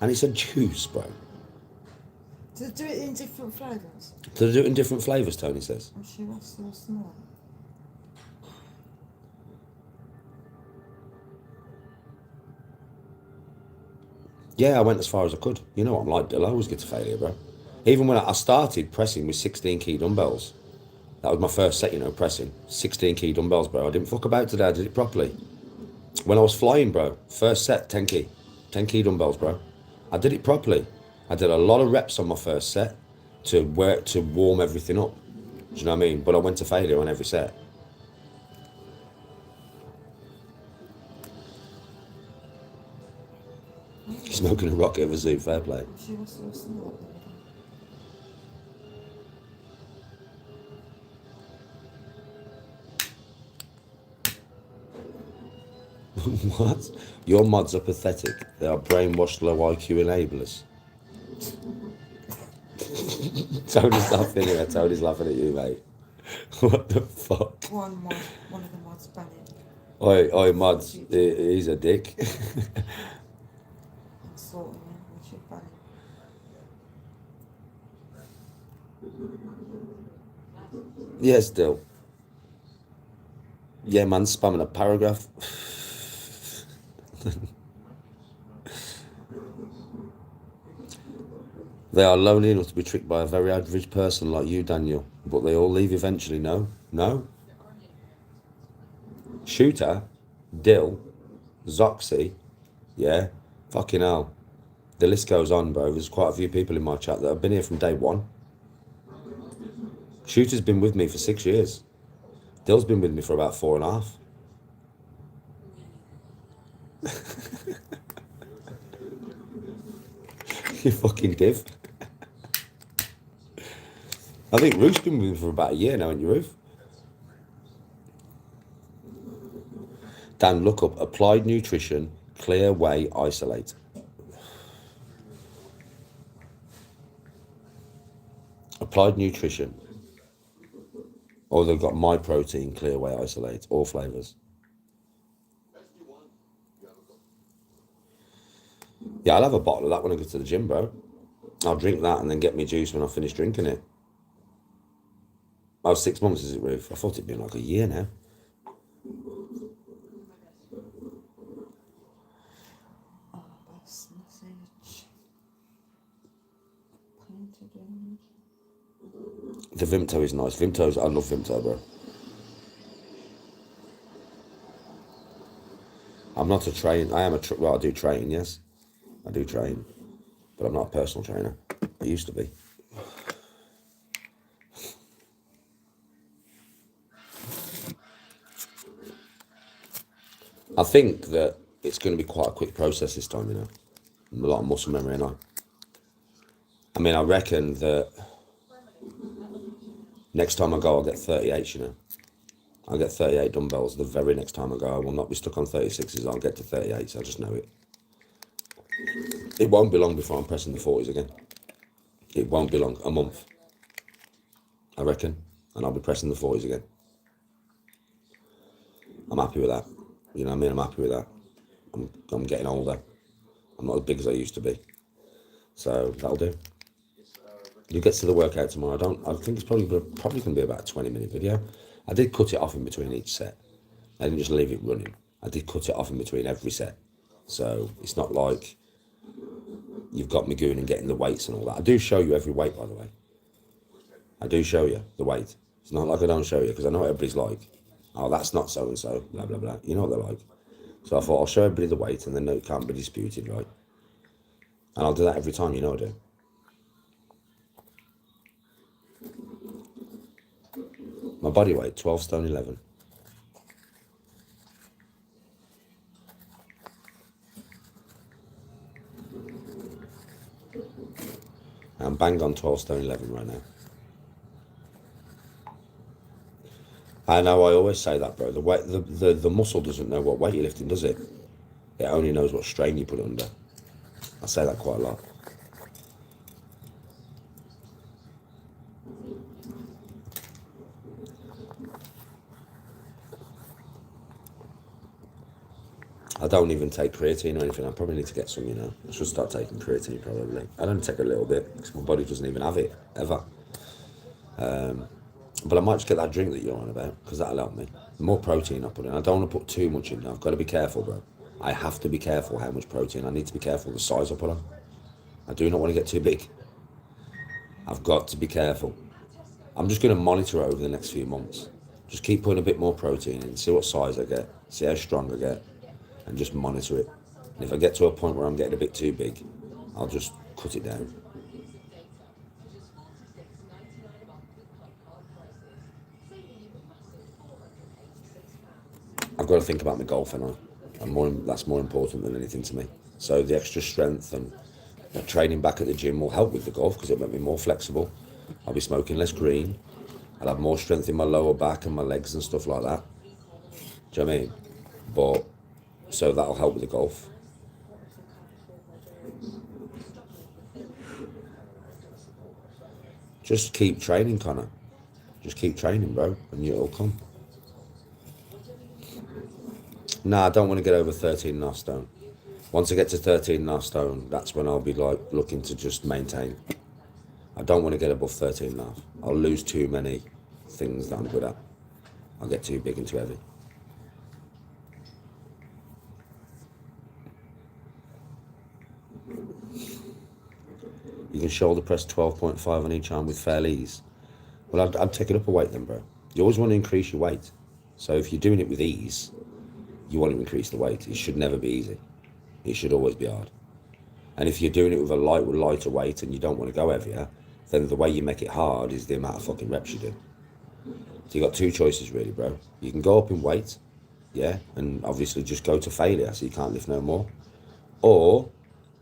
And it's a juice, bro. Do they do it in different flavours? Do they do it in different flavours? Tony says. I'm sure that's so small. Yeah, I went as far as I could. You know what I'm like, Dill. I always get to failure, bro. Even when I started pressing with 16 key dumbbells. That was my first set, pressing. 16 key dumbbells, bro. I didn't fuck about today. I did it properly. When I was flying, bro, first set, 10 key. 10 key dumbbells, bro. I did it properly. I did a lot of reps on my first set to warm everything up. Do you know what I mean? But I went to failure on every set. Smoking a rocket of a zoo, fair play. She was so small. What? Your mods are pathetic. They are brainwashed low IQ enablers. Tony's laughing here. Tony's laughing at you, mate. What the fuck? One of the mods banning. Oi, mods. He's a dick. Sorting him, we should ban him. Yeah, still. Yeah, man, spamming a paragraph. They are lonely enough to be tricked by a very average person like you, Daniel, but they all leave eventually. No. Shooter, Dill, Zoxy, yeah, fucking hell. The list goes on, bro. There's quite a few people in my chat that have been here from day one. Shooter's been with me for 6 years. Dill's been with me for about 4.5. You fucking div. I think Ruth's been with me for about a year now, ain't you, Ruth? Dan, look up Applied Nutrition, Clear Whey Isolate. Applied Nutrition. Or they've got My Protein, Clear Whey Isolate, all flavours. Yeah, I'll have a bottle of that when I go to the gym, bro. I'll drink that and then get me juice when I finish drinking it. Oh, 6 months, is it, Ruth? I thought it'd been like a year now. Oh, that's message. Painted image. The Vimto is nice. I love Vimto, bro. I'm not a trainer. I do train, yes. I do train. But I'm not a personal trainer. I used to be. I think that it's going to be quite a quick process this time, you know. A lot of muscle memory, and I mean, I reckon that next time I go, I'll get 38, you know. I'll get 38 dumbbells the very next time I go. I will not be stuck on 36s. I'll get to 38s. I just know it. It won't be long before I'm pressing the 40s again. It won't be long. A month, I reckon. And I'll be pressing the 40s again. I'm happy with that. You know what I mean? I'm happy with that. I'm getting older. I'm not as big as I used to be. So that'll do. You get to the workout tomorrow. I think it's probably going to be about a 20-minute video. I did cut it off in between each set. I didn't just leave it running. I did cut it off in between every set. So it's not like you've got me going and getting the weights and all that. I do show you every weight, by the way. I do show you the weight. It's not like I don't show you, because I know what everybody's like. Oh, that's not so-and-so, blah, blah, blah. You know what they're like. So I thought I'll show everybody the weight, and then it can't be disputed, right? And I'll do that every time, you know I do. My body weight, 12 stone 11. I'm bang on 12 stone 11 right now. I know I always say that, bro. The muscle doesn't know what weight you're lifting, does it? It only knows what strain you put it under. I say that quite a lot. I don't even take creatine or anything. I probably need to get some, you know. I should start taking creatine probably. I don't take a little bit because my body doesn't even have it, ever. But I might just get that drink that you're on about, because that'll help me. The more protein I put in, I don't want to put too much in. I've got to be careful, bro. I have to be careful how much protein. I need to be careful the size I put on. I do not want to get too big. I've got to be careful. I'm just going to monitor it over the next few months. Just keep putting a bit more protein in, see what size I get, see how strong I get, and just monitor it. And if I get to a point where I'm getting a bit too big, I'll just cut it down. I've got to think about my golf, and that's more important than anything to me. So the extra strength and training back at the gym will help with the golf, because it'll make me more flexible. I'll be smoking less green. I'll have more strength in my lower back and my legs and stuff like that. Do you know what I mean? But so that'll help with the golf. Just keep training, Connor. Just keep training, bro, and it'll come. Nah, I don't want to get over 13.5 stone. Once I get to 13.5 stone, that's when I'll be like looking to just maintain. I don't want to get above 13.5. I'll lose too many things that I'm good at. I'll get too big and too heavy. You can shoulder press 12.5 on each arm with fair ease. Well, I'd take it up a weight then, bro. You always want to increase your weight. So if you're doing it with ease, you want to increase the weight. It should never be easy. It should always be hard. And if you're doing it with a lighter weight and you don't want to go heavier, then the way you make it hard is the amount of fucking reps you do. So you got two choices really, bro. You can go up in weight, yeah, and obviously just go to failure so you can't lift no more. Or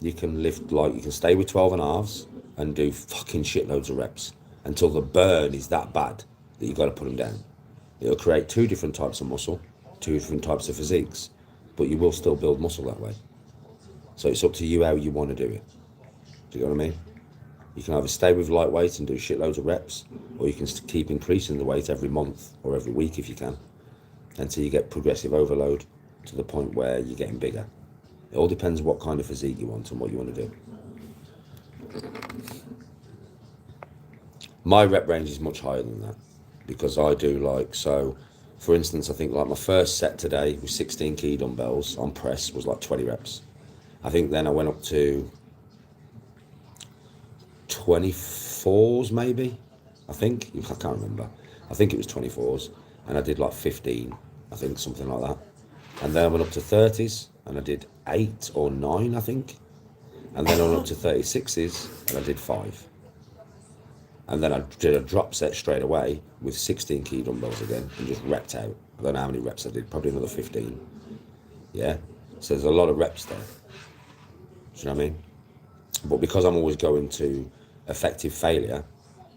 you can lift, like, you can stay with 12.5s and do fucking shitloads of reps until the burn is that bad that you got to put them down. It'll create two different types of muscle, two different types of physiques, but you will still build muscle that way. So it's up to you how you want to do it. Do you know what I mean? You can either stay with lightweight and do shitloads of reps, or you can keep increasing the weight every month or every week if you can, until you get progressive overload to the point where you're getting bigger. It all depends what kind of physique you want and what you want to do. My rep range is much higher than that, because I do like, so for instance, I think like my first set today with 16 key dumbbells on press was like 20 reps. I think then I went up to 24s maybe, I can't remember. I think it was 24s, and I did like 15, I think, something like that. And then I went up to 30s, and I did 8 or 9, I think. And then I went up to 36s, and I did 5. And then I did a drop set straight away with 16 key dumbbells again, and just repped out. I don't know how many reps I did, probably another 15. Yeah, so there's a lot of reps there. Do you know what I mean? But because I'm always going to effective failure,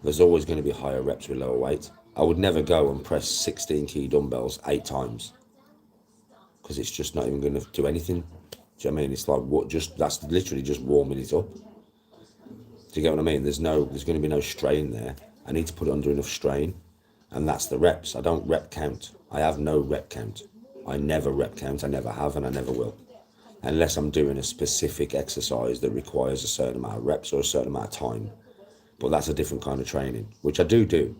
there's always going to be higher reps with lower weight. I would never go and press 16 key dumbbells 8 times because it's just not even going to do anything. Do you know what I mean? It's like that's literally just warming it up. Do you get what I mean? There's going to be no strain there. I need to put it under enough strain, and that's the reps. I don't rep count. I have no rep count. I never rep count. I never have, and I never will, unless I'm doing a specific exercise that requires a certain amount of reps or a certain amount of time. But that's a different kind of training, which I do.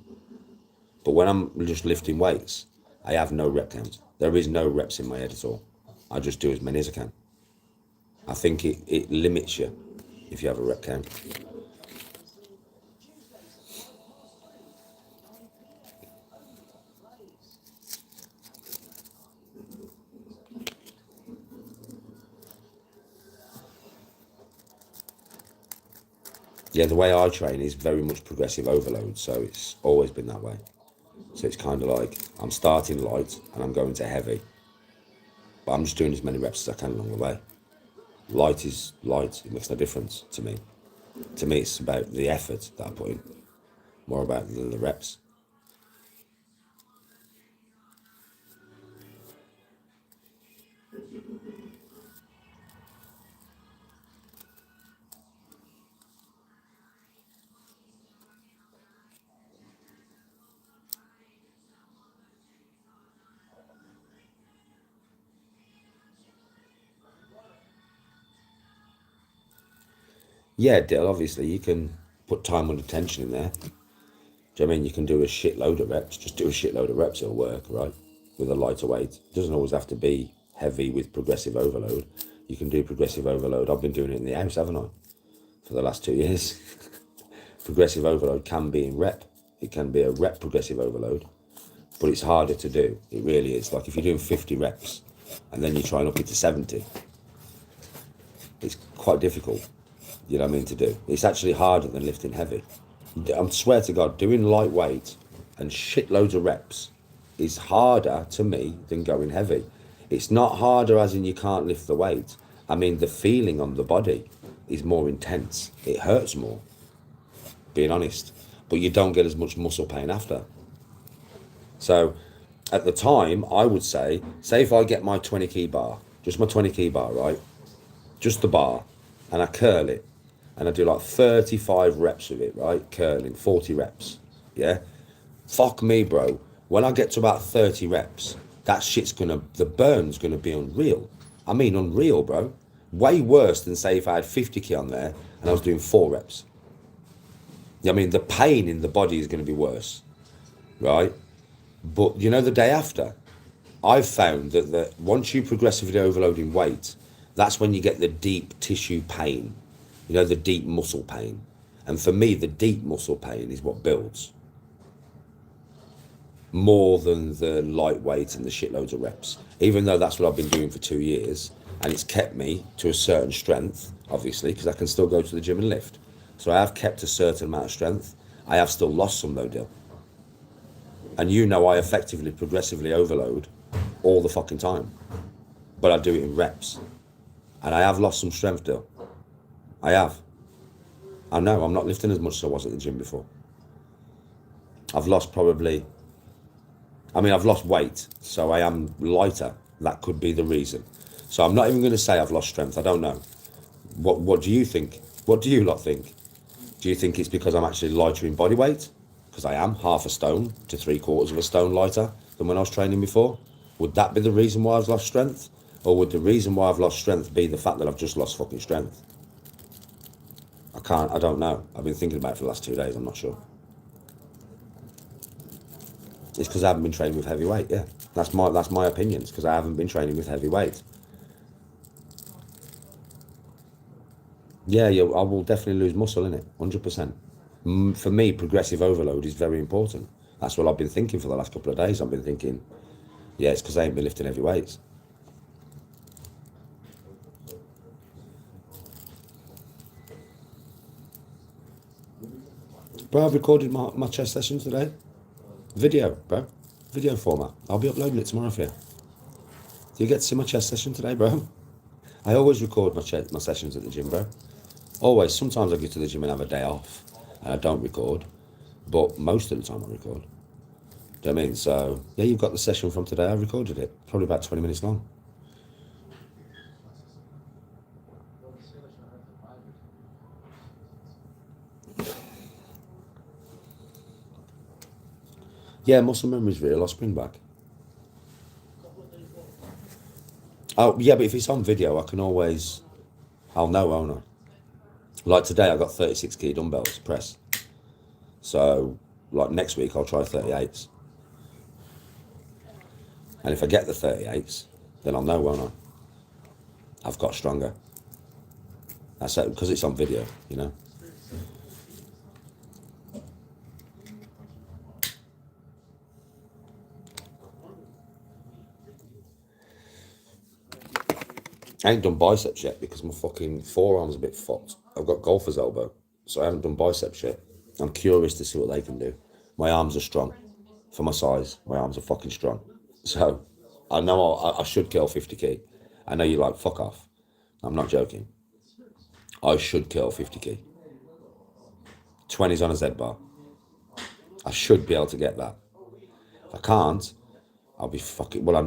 But when I'm just lifting weights, I have no rep count. There is no reps in my head at all. I just do as many as I can. I think it limits you if you have a rep count. Yeah, the way I train is very much progressive overload, so it's always been that way. So it's kind of like I'm starting light and I'm going to heavy, but I'm just doing as many reps as I can along the way. Light is light, it makes no difference to me. To me, it's about the effort that I put in, more about the reps. Yeah, Dill, obviously you can put time under tension in there. Do you know what I mean? You can do a shitload of reps, just do a shitload of reps, it'll work, right? With a lighter weight. It doesn't always have to be heavy with progressive overload. You can do progressive overload. I've been doing it in the house, haven't I? For the last 2 years. Progressive overload can be in rep. It can be a rep progressive overload, but it's harder to do. It really is. Like if you're doing 50 reps and then you try and up it to 70, it's quite difficult. You know what I mean, to do. It's actually harder than lifting heavy. I swear to God, doing lightweight and shitloads of reps is harder to me than going heavy. It's not harder as in you can't lift the weight. I mean, the feeling on the body is more intense. It hurts more, being honest, but you don't get as much muscle pain after. So at the time, I would say if I get my 20 key bar, just my 20 key bar, right? Just the bar, and I curl it, and I do like 35 reps with it, right? Curling, 40 reps, yeah? Fuck me, bro. When I get to about 30 reps, that shit's the burn's gonna be unreal. I mean, unreal, bro. Way worse than say if I had 50 key on there and I was doing 4 reps. I mean, the pain in the body is gonna be worse, right? But you know, the day after, I've found that once you progressively overloading weight, that's when you get the deep tissue pain, you know, the deep muscle pain. And for me, the deep muscle pain is what builds more than the lightweight and the shitloads of reps, even though that's what I've been doing for 2 years, and it's kept me to a certain strength, obviously, because I can still go to the gym and lift. So I have kept a certain amount of strength. I have still lost some though, Dill. And you know I effectively progressively overload all the fucking time, but I do it in reps. And I have lost some strength, Dill. I have. I know, I'm not lifting as much as I was at the gym before. I've lost I've lost weight, so I am lighter. That could be the reason. So I'm not even going to say I've lost strength. I don't know. What do you think? What do you lot think? Do you think it's because I'm actually lighter in body weight? Because I am half a stone to 3/4 of a stone lighter than when I was training before. Would that be the reason why I've lost strength? Or would the reason why I've lost strength be the fact that I've just lost fucking strength? I don't know. I've been thinking about it for the last 2 days, I'm not sure. It's because I haven't been training with heavy weight, yeah. That's my opinion. It's because I haven't been training with heavy weight. Yeah, I will definitely lose muscle in it, 100%. For me, progressive overload is very important. That's what I've been thinking for the last couple of days. I've been thinking, yeah, it's because I ain't been lifting heavy weights. Bro, I've recorded my chest session today. Video, bro. Video format. I'll be uploading it tomorrow for you. Do you get to see my chest session today, bro? I always record my sessions at the gym, bro. Always. Sometimes I go to the gym and have a day off and I don't record, but most of the time I record. Do you know what I mean? So, yeah, you've got the session from today. I recorded it. Probably about 20 minutes long. Yeah, muscle memory's real. I'll spring back. Oh, yeah, but if it's on video, I can always... I'll know, won't I? Like today, I got 36 key dumbbells press. So, like next week, I'll try 38s. And if I get the 38s, then I'll know, won't I? I've got stronger. That's it, because it's on video, you know. I ain't done biceps yet because my fucking forearm's a bit fucked. I've got golfer's elbow, so I haven't done biceps yet. I'm curious to see what they can do. My arms are strong. For my size, my arms are fucking strong. So, I know I should kill 50 key. I know you're like, fuck off. I'm not joking. I should kill 50 key. 20s on a Z bar. I should be able to get that. If I can't, I'll be fucking... Well, I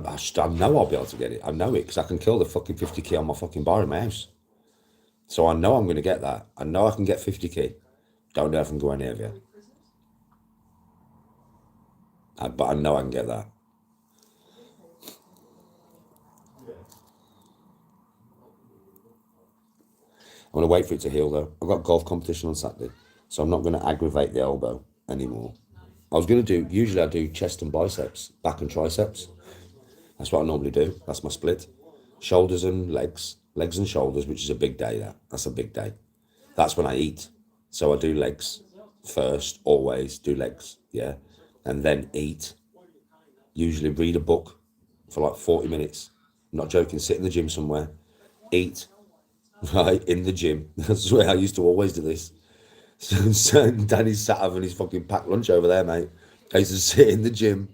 know I'll be able to get it. I know it because I can kill the fucking 50 key on my fucking bar in my house. So I know I'm going to get that. I know I can get 50 key. Don't know if I can go any heavier. But I know I can get that. I'm going to wait for it to heal though. I've got golf competition on Saturday, so I'm not going to aggravate the elbow anymore. I was going to do, usually I do chest and biceps, back and triceps. That's what I normally do. That's my split. Shoulders and legs, legs and shoulders, which is a big day. That's a big day. That's when I eat. So I do legs first, always do legs, yeah. And then eat. Usually read a book for like 40 minutes. I'm not joking, sit in the gym somewhere, eat, right, in the gym. That's where I used to always do this. So Danny's sat having his fucking packed lunch over there, mate. I used to sit in the gym,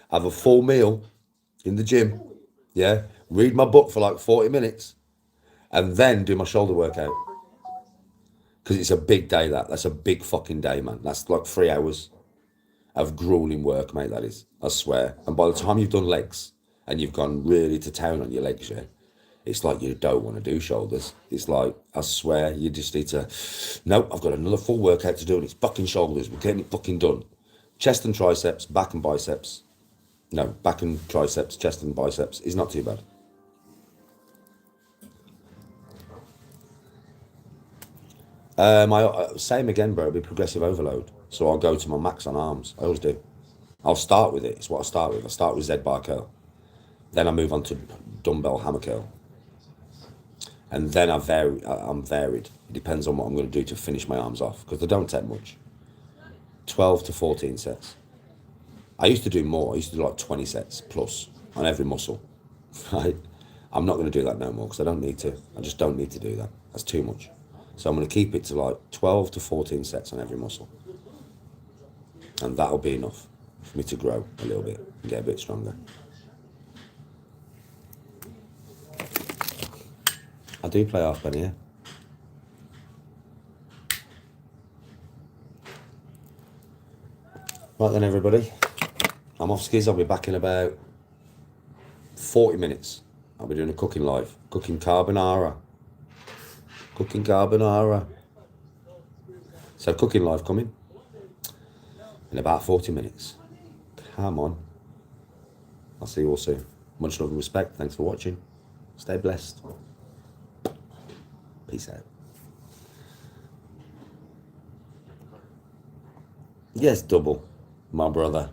have a full meal in the gym, yeah, read my book for like 40 minutes, and then do my shoulder workout. Because it's a big day, that's a big fucking day, man. That's like 3 hours of grueling work, mate, that is, I swear. And by the time you've done legs, and you've gone really to town on your legs, yeah, it's like you don't want to do shoulders. It's like, I swear, you just need to, no, I've got another full workout to do, and it's fucking shoulders. We're getting it fucking done. Chest and triceps, back and biceps. No, back and triceps, chest and biceps is not too bad. Same again, bro, it'll be progressive overload. So I'll go to my max on arms. I always do. I'll start with it. It's what I start with. I start with Z bar curl. Then I move on to dumbbell hammer curl. And then I'm varied. It depends on what I'm going to do to finish my arms off, because they don't take much. 12 to 14 sets. I used to do more. I used to do like 20 sets plus on every muscle. Right? I'm not going to do that no more because I don't need to. I just don't need to do that. That's too much. So I'm going to keep it to like 12 to 14 sets on every muscle. And that'll be enough for me to grow a little bit and get a bit stronger. I do play half penny, yeah. Right then, everybody. I'm off skis. I'll be back in about 40 minutes. I'll be doing a cooking live. Cooking carbonara. Cooking carbonara. So cooking live coming in about 40 minutes. Come on. I'll see you all soon. Much love and respect. Thanks for watching. Stay blessed. Peace out. Yes, double. My brother.